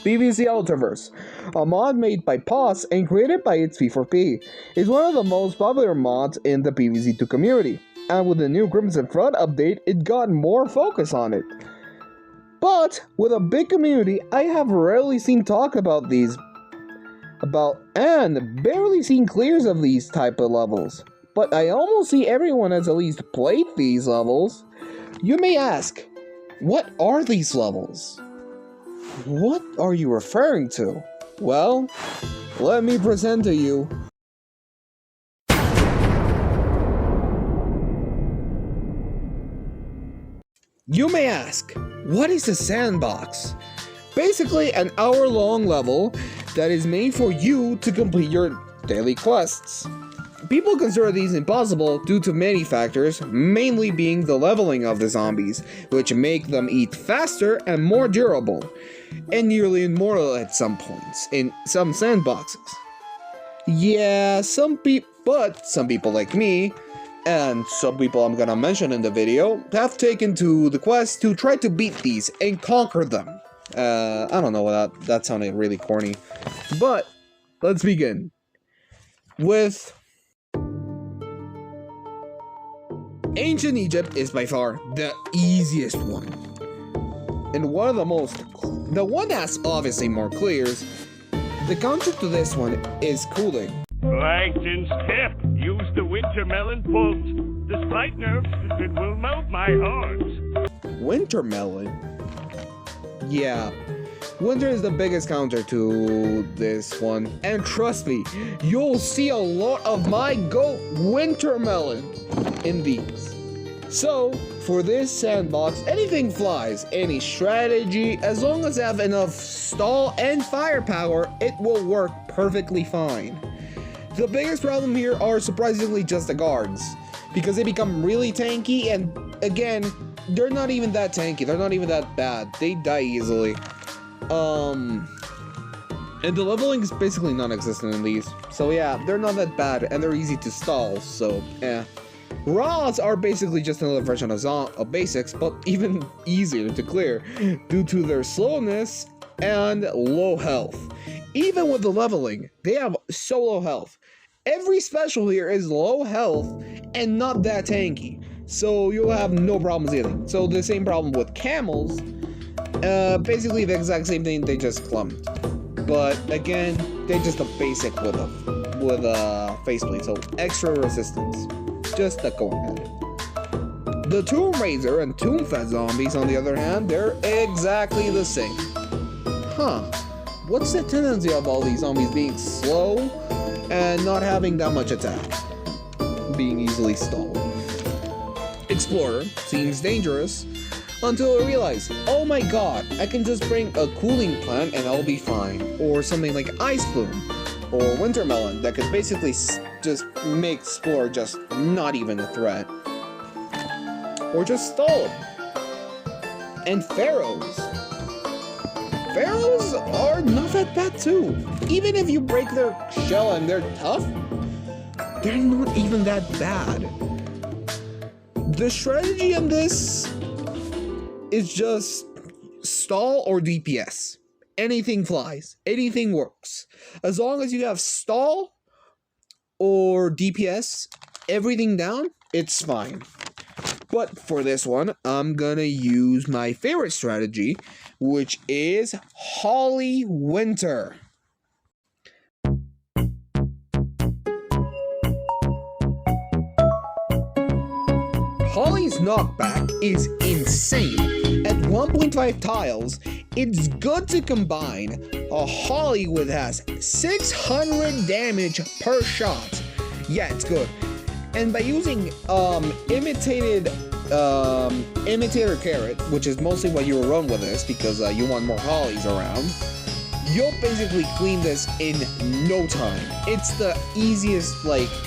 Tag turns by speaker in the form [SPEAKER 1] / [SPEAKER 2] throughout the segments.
[SPEAKER 1] PVZ ALTERVZ, a mod made by POS and created by its P4P, is one of the most popular mods in the PVZ2 community, and with the new Crimson Flood update, it got more focus on it. But with a big community, I have rarely seen talk about and barely seen clears of these type of levels. But I almost see everyone has at least played these levels. You may ask, what are these levels? What are you referring to? Well, let me present to you. You may ask, what is a sandbox? Basically an hour-long level that is made for you to complete your daily quests. People consider these impossible due to many factors, mainly being the leveling of the zombies, which make them eat faster and more durable, and nearly immortal at some points in some sandboxes. Yeah, some people like me, and some people I'm gonna mention in the video, have taken to the quest to try to beat these and conquer them. I don't know, that sounded really corny. But, let's begin. With Ancient Egypt is by far the easiest one. And the one that's obviously more clears. The counter to this one is cooling.
[SPEAKER 2] Plankton's tip, use the winter melon bolt. Despite nerfs, it will melt my heart.
[SPEAKER 1] Winter melon? Yeah, winter is the biggest counter to this one. And trust me, you'll see a lot of my goat winter melon in these. So, for this sandbox, anything flies. Any strategy, as long as I have enough stall and firepower, it will work perfectly fine. The biggest problem here are surprisingly just the guards, because they become really tanky, and again, they're not even that tanky, they're not even that bad, they die easily. And the leveling is basically non-existent in these, so yeah, they're not that bad, and they're easy to stall, so eh. Raws are basically just another version of basics, but even easier to clear, due to their slowness and low health. Even with the leveling, they have so low health. Every special here is low health and not that tanky, so you'll have no problems healing. So the same problem with camels, basically the exact same thing, they just clumped. But again, they're just a basic with a faceplate, so extra resistance. Just that going ahead. The Tomb Raiser and Tomb Fed zombies, on the other hand, they're exactly the same. Huh. What's the tendency of all these zombies being slow and not having that much attack? Being easily stalled. Explorer seems dangerous until I realize, oh my god, I can just bring a cooling plant and I'll be fine. Or something like Ice Plume or Winter Melon that could basically just make Explorer just not even a threat. Or just stall him. And Pharaohs. Pharaohs are not that bad too. Even if you break their shell and they're tough, they're not even that bad. The strategy in this is just stall or DPS. Anything flies, anything works. As long as you have stall or DPS, everything down, it's fine. But for this one, I'm gonna use my favorite strategy, which is Holly Winter. Holly's knockback is insane. At 1.5 tiles, it's good to combine a Holly with has 600 damage per shot. Yeah, it's good. And by using imitator carrot, which is mostly what you will run with this because you want more Hollies around, you'll basically clean this in no time. It's the easiest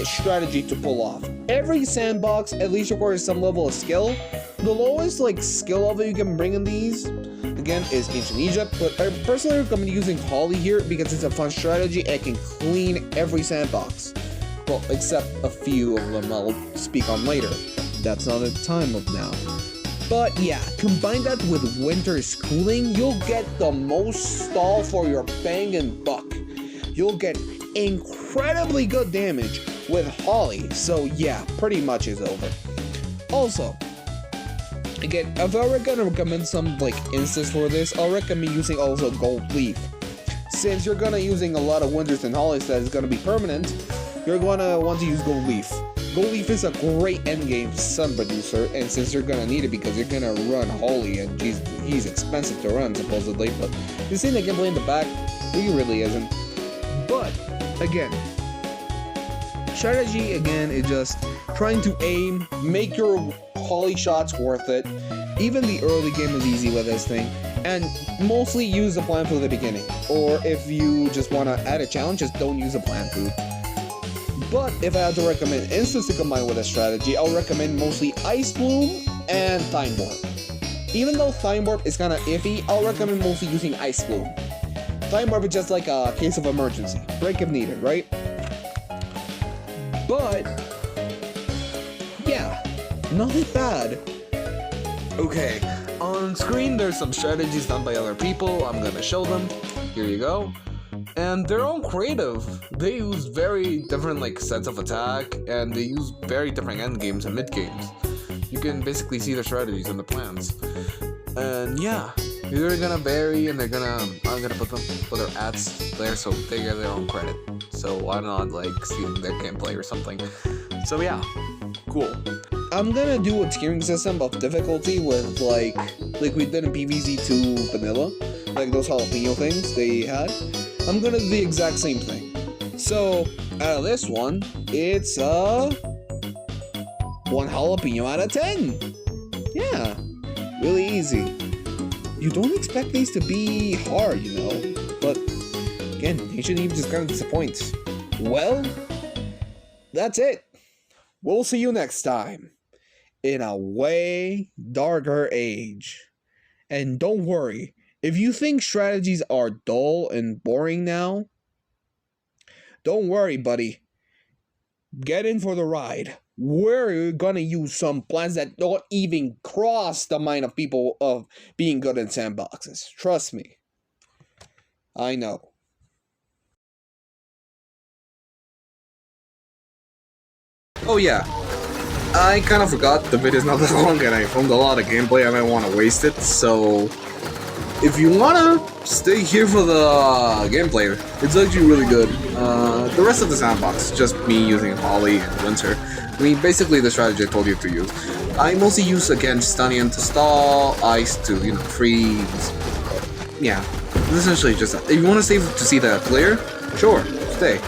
[SPEAKER 1] strategy to pull off. Every sandbox at least requires some level of skill. The lowest skill level you can bring in these, again, is Ancient Egypt, but I personally recommend using Holly here because it's a fun strategy and it can clean every sandbox. Well, except a few of them I'll speak on later. That's not the time of now. But yeah, combine that with winter's cooling, you'll get the most stall for your bang and buck. You'll get incredibly good damage with Holly, so yeah, pretty much is over. Also, again, if I were gonna recommend some like instance for this, I'll recommend using also Gold Leaf. Since you're gonna using a lot of winters and Hollies that is gonna be permanent, you're gonna want to use Gold Leaf. Gold Leaf is a great endgame sun producer, and since you're gonna need it because you're gonna run Holly, and he's expensive to run supposedly, but you see the gameplay in the back, he really isn't. But again, strategy again is just trying to aim, make your Holly shots worth it. Even the early game is easy with this thing, and mostly use the plant food at the beginning. Or if you just want to add a challenge, just don't use the plant food. But if I had to recommend instance to combine with a strategy, I'll recommend mostly Ice Bloom and Time Warp. Even though Time Warp is kind of iffy, I'll recommend mostly using Ice Bloom. Time Warp is just like a case of emergency, break if needed, right? But yeah, not that bad. Okay, on screen there's some strategies done by other people. I'm gonna show them. Here you go. And they're all creative. They use very different like sets of attack, and they use very different end games and mid games. You can basically see their strategies and the plans. And yeah, they're gonna vary, and I'm gonna put their ads there so they get their own credit. So why not like stealing their gameplay or something? So yeah, cool. I'm gonna do a tiering system of difficulty with like we did in PVZ 2 vanilla, like those jalapeno things they had. I'm gonna do the exact same thing. So out of this one, it's 1 jalapeno out of 10. Yeah, really easy. You don't expect these to be hard, you know, but again, Nation Eve just kind of disappoints. Well, that's it. We'll see you next time in a way darker age. And don't worry, if you think strategies are dull and boring now, don't worry, buddy. Get in for the ride. We're gonna use some plans that don't even cross the mind of people of being good in sandboxes. Trust me. I know. Oh yeah, I kind of forgot the video's not that long and I filmed a lot of gameplay. I might want to waste it, so if you want to stay here for the gameplay, it's actually really good. The rest of the sandbox, just me using Holly and Winter. I mean, basically the strategy I told you to use. I mostly use, again, Stunning to stall, Ice to, you know, freeze. Yeah, it's essentially just that. If you want to stay to see the player, sure, stay.